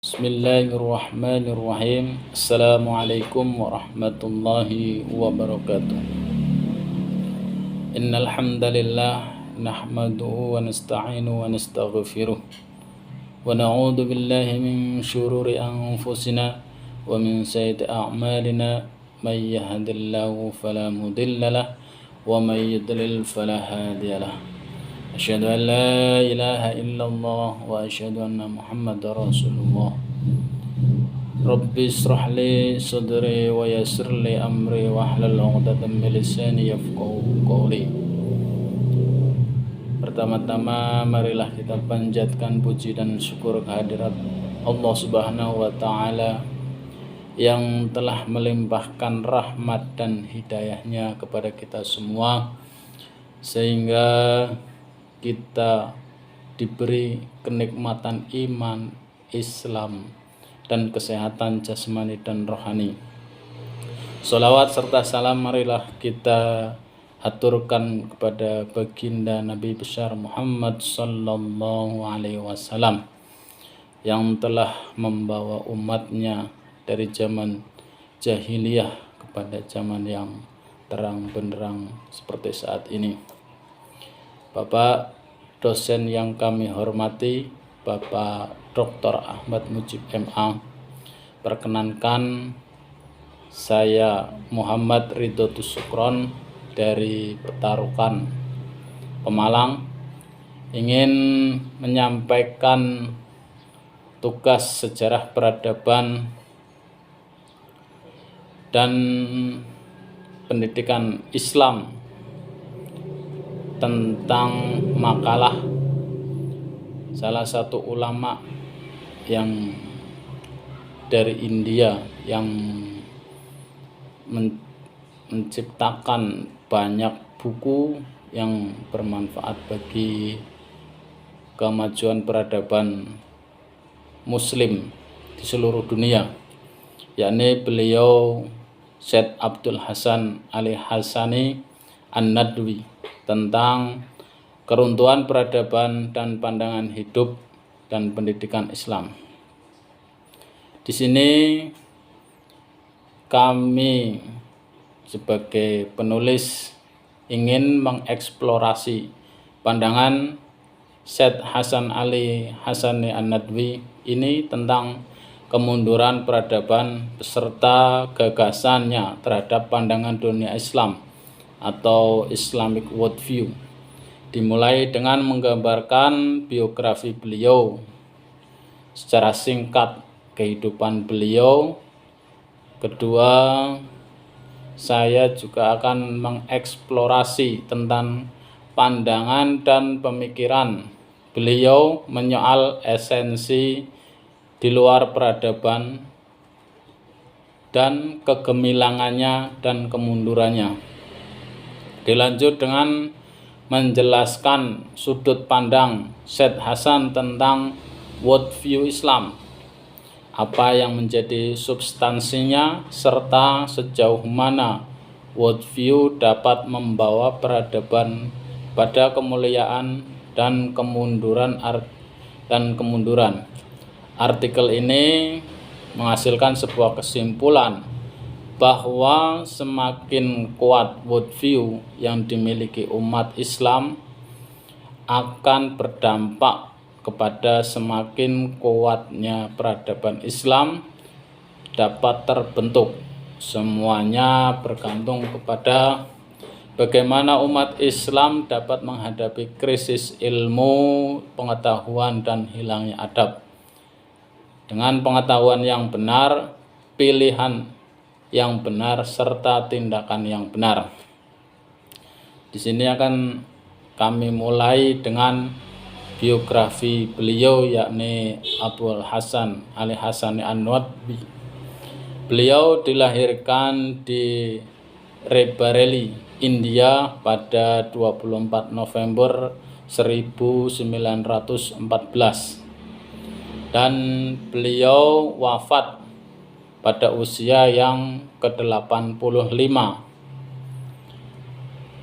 Bismillahirrahmanirrahim. Assalamualaikum warahmatullahi wabarakatuh. Innal hamdalillah nahmaduhu wa nasta'inuhu wa nastaghfiruh wa na'udzu billahi min shururi anfusina wa min sayyiati a'malina may yahdihillahu fala mudilla lahu wa may yudlil fala hadiya lahu. Asyhadu an la ilaha illallah wa asyhadu anna Muhammadar Rasulullah. Rabbi israh li sadri wa yassir li amri wahlul 'uqdatam min lisani yafqahu qawli. Pertama-tama marilah kita panjatkan puji dan syukur kehadirat Allah Subhanahu wa taala yang telah melimpahkan rahmat dan hidayahnya kepada kita semua sehingga kita diberi kenikmatan iman, Islam, dan kesehatan jasmani dan rohani. Sholawat serta salam marilah kita haturkan kepada baginda Nabi besar Muhammad sallallahu alaihi wasallam yang telah membawa umatnya dari zaman jahiliyah kepada zaman yang terang benderang seperti saat ini. Bapak dosen yang kami hormati, Bapak Dr. Ahmad Mujib MA, perkenankan saya Muhammad Ridho Tusukron dari Petarukan, Pemalang, ingin menyampaikan tugas sejarah peradaban dan pendidikan Islam tentang makalah salah satu ulama yang dari India yang menciptakan banyak buku yang bermanfaat bagi kemajuan peradaban Muslim di seluruh dunia, yakni beliau Syed Abdul Hasan Ali Hasani An-Nadwi tentang keruntuhan peradaban dan pandangan hidup dan pendidikan Islam. Di sini kami sebagai penulis ingin mengeksplorasi pandangan Syed Hasan Ali Hasani An-Nadwi ini tentang kemunduran peradaban beserta gagasannya terhadap pandangan dunia Islam atau Islamic Worldview, dimulai dengan menggambarkan biografi beliau secara singkat, kehidupan beliau. Kedua, saya juga akan mengeksplorasi tentang pandangan dan pemikiran beliau menyoal esensi di luar peradaban dan kegemilangannya dan kemundurannya. Dilanjut dengan menjelaskan sudut pandang Syed Hasan tentang worldview Islam, apa yang menjadi substansinya, serta sejauh mana worldview dapat membawa peradaban pada kemuliaan dan kemunduran. Artikel ini menghasilkan sebuah kesimpulan bahwa semakin kuat worldview yang dimiliki umat Islam akan berdampak kepada semakin kuatnya peradaban Islam dapat terbentuk. Semuanya bergantung kepada bagaimana umat Islam dapat menghadapi krisis ilmu, pengetahuan, dan hilangnya adab. Dengan pengetahuan yang benar, pilihan yang benar, serta tindakan yang benar. Di sini akan kami mulai dengan biografi beliau, yakni Abdul Hasan Ali Hasani An-Nadwi. Beliau dilahirkan di Raebareli, India pada 24 November 1914 dan beliau wafat pada usia yang ke-85.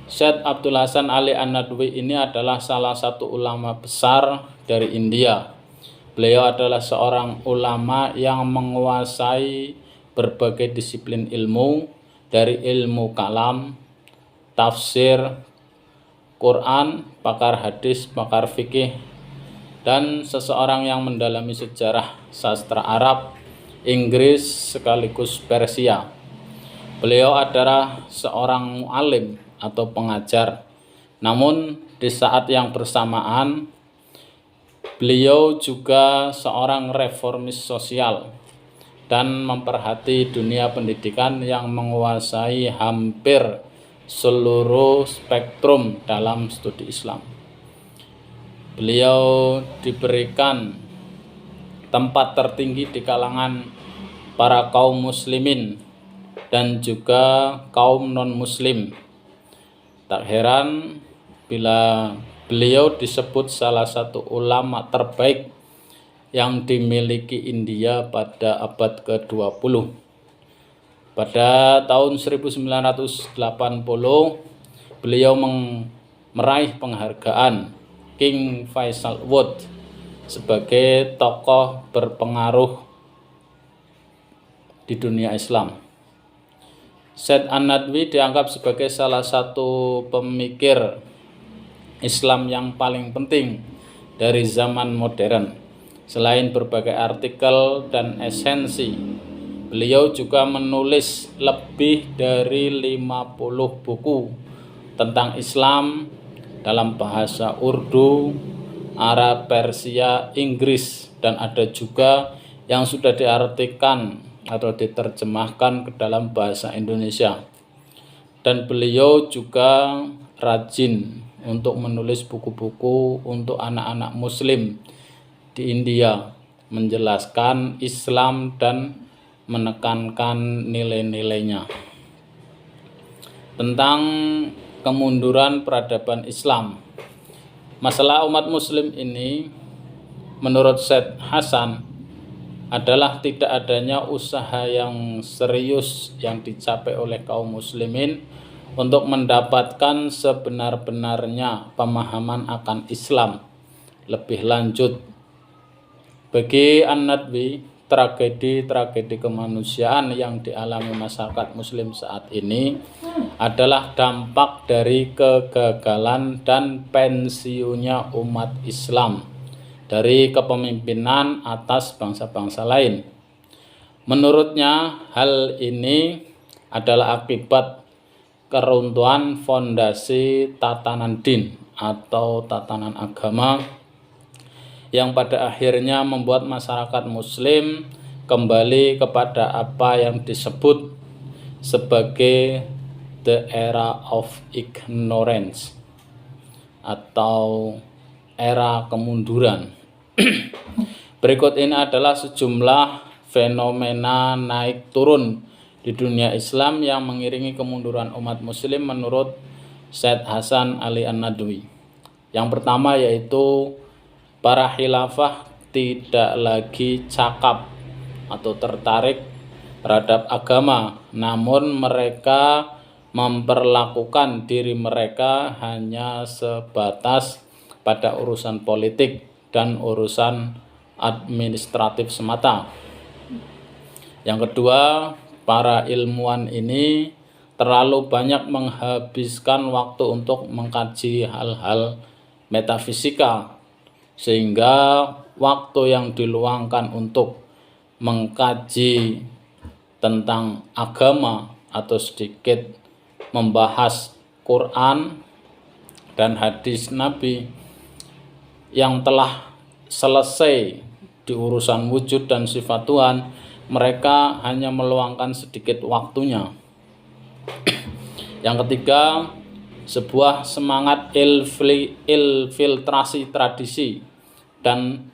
Syed Abdul Hasan Ali An-Nadwi ini adalah salah satu ulama besar dari India. Beliau adalah seorang ulama yang menguasai berbagai disiplin ilmu, dari ilmu kalam, tafsir, Quran, pakar hadis, pakar fikih, dan seseorang yang mendalami sejarah sastra Arab, Inggris, sekaligus Persia. Beliau adalah seorang mu'alim atau pengajar. Namun di saat yang bersamaan, beliau juga seorang reformis sosial dan memperhati dunia pendidikan yang menguasai hampir seluruh spektrum dalam studi Islam. Beliau diberikan tempat tertinggi di kalangan para kaum muslimin dan juga kaum non-muslim. Tak heran bila beliau disebut salah satu ulama terbaik yang dimiliki India pada abad ke-20. Pada tahun 1980, beliau meraih penghargaan King Faisal Award sebagai tokoh berpengaruh di dunia Islam. Syed An-Nadwi dianggap sebagai salah satu pemikir Islam yang paling penting dari zaman modern. Selain berbagai artikel dan esensi, beliau juga menulis lebih dari 50 buku tentang Islam dalam bahasa Urdu, Arab, Persia, Inggris, dan ada juga yang sudah diartikan atau diterjemahkan ke dalam bahasa Indonesia. Dan beliau juga rajin untuk menulis buku-buku untuk anak-anak muslim di India, menjelaskan Islam dan menekankan nilai-nilainya. Tentang kemunduran peradaban Islam, masalah umat muslim ini menurut Syed Hasan adalah tidak adanya usaha yang serius yang dicapai oleh kaum muslimin untuk mendapatkan sebenar-benarnya pemahaman akan Islam lebih lanjut. Bagi An-Nadwi, tragedi-tragedi kemanusiaan yang dialami masyarakat muslim saat ini adalah dampak dari kegagalan dan pensiunnya umat Islam dari kepemimpinan atas bangsa-bangsa lain. Menurutnya, hal ini adalah akibat keruntuhan fondasi tatanan din atau tatanan agama yang pada akhirnya membuat masyarakat muslim kembali kepada apa yang disebut sebagai the era of ignorance atau era kemunduran. Berikut ini adalah sejumlah fenomena naik turun di dunia Islam yang mengiringi kemunduran umat muslim menurut Syed Hasan Ali An-Nadwi. Yang pertama yaitu para khilafah tidak lagi cakap atau tertarik terhadap agama, namun mereka memperlakukan diri mereka hanya sebatas pada urusan politik dan urusan administratif semata. Yang kedua, para ilmuwan ini terlalu banyak menghabiskan waktu untuk mengkaji hal-hal metafisika, sehingga waktu yang diluangkan untuk mengkaji tentang agama atau sedikit membahas Quran dan hadis Nabi yang telah selesai di urusan wujud dan sifat Tuhan, mereka hanya meluangkan sedikit waktunya. Yang ketiga, sebuah semangat infiltrasi tradisi dan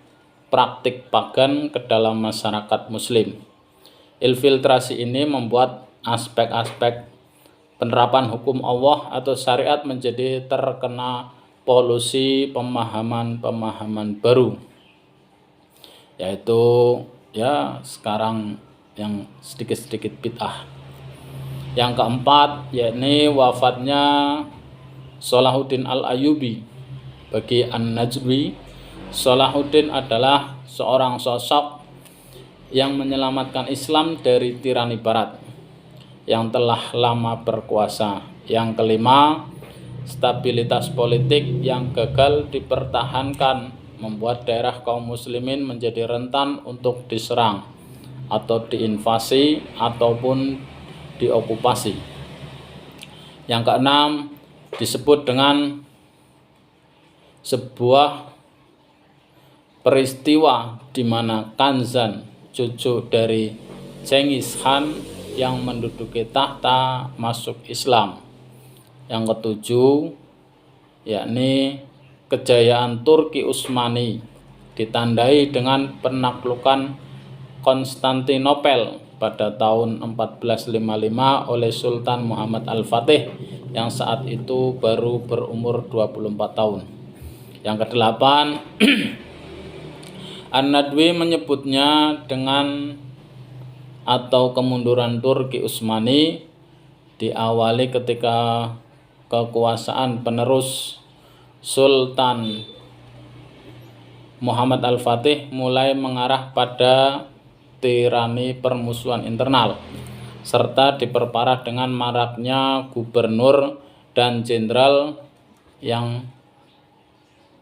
praktik pagan ke dalam masyarakat muslim. Infiltrasi ini membuat aspek-aspek penerapan hukum Allah atau syariat menjadi terkena polusi pemahaman-pemahaman baru, yaitu sekarang yang sedikit-sedikit bid'ah. Yang keempat, yakni wafatnya Salahuddin Al-Ayyubi. Bagi An-Najwi, Salahuddin adalah seorang sosok yang menyelamatkan Islam dari tirani Barat yang telah lama berkuasa. Yang kelima, stabilitas politik yang gagal dipertahankan membuat daerah kaum muslimin menjadi rentan untuk diserang atau diinvasi ataupun diokupasi. Yang keenam, disebut dengan sebuah peristiwa di mana Kanzan, cucu dari Genghis Khan yang menduduki tahta, masuk Islam. Yang ketujuh, yakni kejayaan Turki Utsmani ditandai dengan penaklukan Konstantinopel pada tahun 1455 oleh Sultan Muhammad Al-Fatih yang saat itu baru berumur 24 tahun. Yang kedelapan, An-Nadwi menyebutnya dengan atau kemunduran Turki Utsmani diawali ketika kekuasaan penerus Sultan Muhammad Al-Fatih mulai mengarah pada tirani permusuhan internal serta diperparah dengan maraknya gubernur dan jenderal yang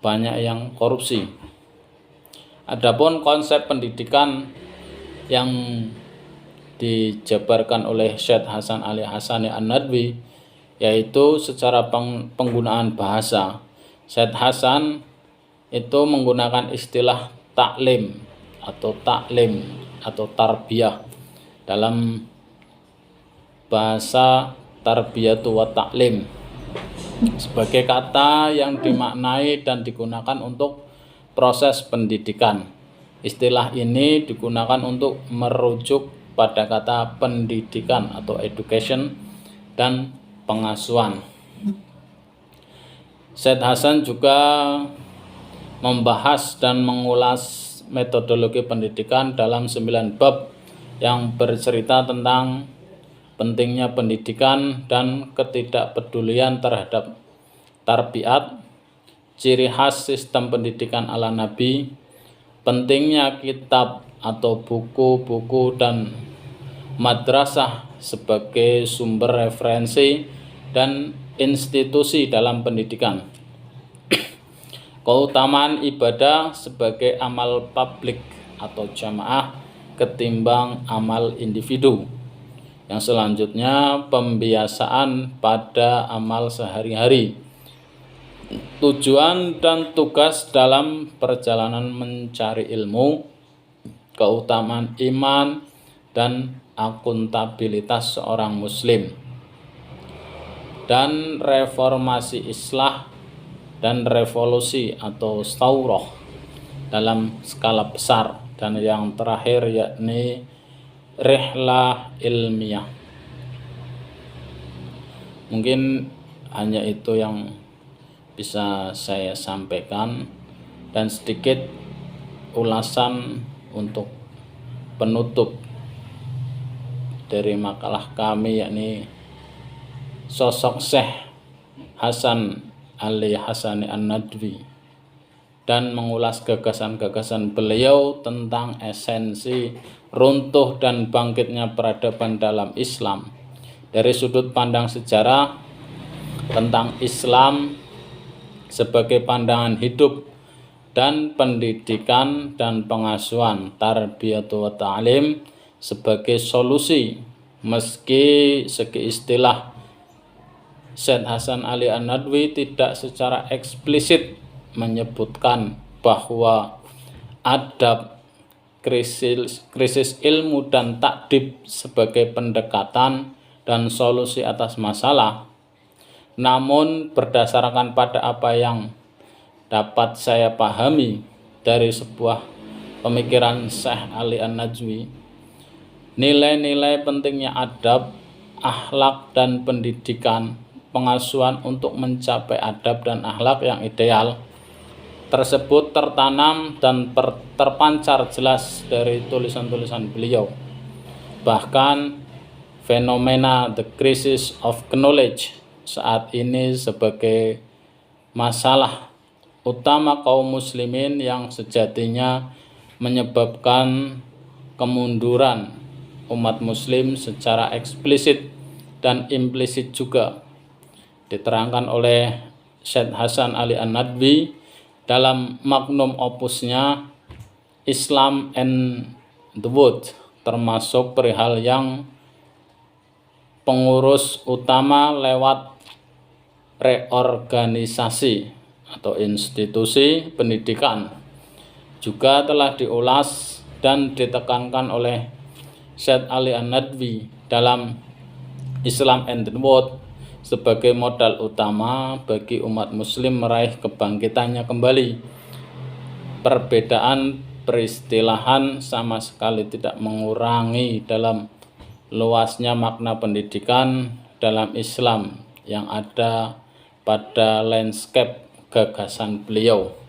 banyak yang korupsi. Adapun konsep pendidikan yang dijabarkan oleh Syekh Hasan Ali Hasani An-Nadwi yaitu secara penggunaan bahasa. Syekh Hasan itu menggunakan istilah taklim atau tarbiyah dalam bahasa tarbiyatu wa taklim sebagai kata yang dimaknai dan digunakan untuk proses pendidikan. Istilah ini digunakan untuk merujuk pada kata pendidikan atau education dan pengasuhan. Syekh Hasan juga membahas dan mengulas metodologi pendidikan dalam 9 bab yang bercerita tentang pentingnya pendidikan dan ketidakpedulian terhadap tarbiyat, ciri khas sistem pendidikan ala Nabi, pentingnya kitab atau buku-buku dan madrasah sebagai sumber referensi dan institusi dalam pendidikan, keutamaan ibadah sebagai amal publik atau jamaah ketimbang amal individu. Yang selanjutnya, pembiasaan pada amal sehari-hari, tujuan dan tugas dalam perjalanan mencari ilmu, keutamaan iman dan akuntabilitas seorang muslim, dan reformasi islah dan revolusi atau staurah dalam skala besar, dan yang terakhir yakni rihlah ilmiah. Mungkin hanya itu yang bisa saya sampaikan dan sedikit ulasan untuk penutup dari makalah kami, yakni sosok Syekh Hasan Ali Hasani An-Nadwi, dan mengulas gagasan-gagasan beliau tentang esensi runtuh dan bangkitnya peradaban dalam Islam dari sudut pandang sejarah tentang Islam sebagai pandangan hidup dan pendidikan dan pengasuhan tarbiyatu wa ta'lim sebagai solusi. Meski segi istilah Syekh Hasan Ali An-Nadwi tidak secara eksplisit menyebutkan bahwa adab, krisis ilmu dan takdib sebagai pendekatan dan solusi atas masalah, namun berdasarkan pada apa yang dapat saya pahami dari sebuah pemikiran Syekh Ali An-Nadwi, nilai-nilai pentingnya adab, akhlak dan pendidikan, pengasuhan untuk mencapai adab dan akhlak yang ideal tersebut tertanam dan terpancar jelas dari tulisan-tulisan beliau. Bahkan fenomena the crisis of knowledge saat ini sebagai masalah utama kaum muslimin yang sejatinya menyebabkan kemunduran umat muslim secara eksplisit dan implisit juga. Diterangkan oleh Syekh Hasan Ali An-Nadwi dalam magnum opusnya Islam and the World, termasuk perihal yang pengurus utama lewat reorganisasi atau institusi pendidikan juga telah diulas dan ditekankan oleh Syekh Ali An-Nadwi dalam Islam and the World sebagai modal utama bagi umat muslim meraih kebangkitannya kembali. Perbedaan peristilahan sama sekali tidak mengurangi dalam luasnya makna pendidikan dalam Islam yang ada pada landscape gagasan beliau.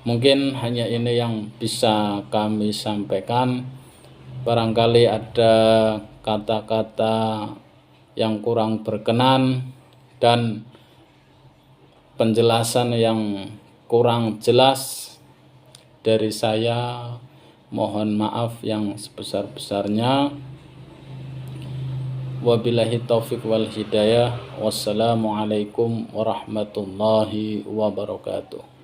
Mungkin hanya ini yang bisa kami sampaikan. Barangkali ada kata-kata yang kurang berkenan dan penjelasan yang kurang jelas dari saya, mohon maaf yang sebesar-besarnya. Wabillahi taufiq wal hidayah. Wassalamualaikum warahmatullahi wabarakatuh.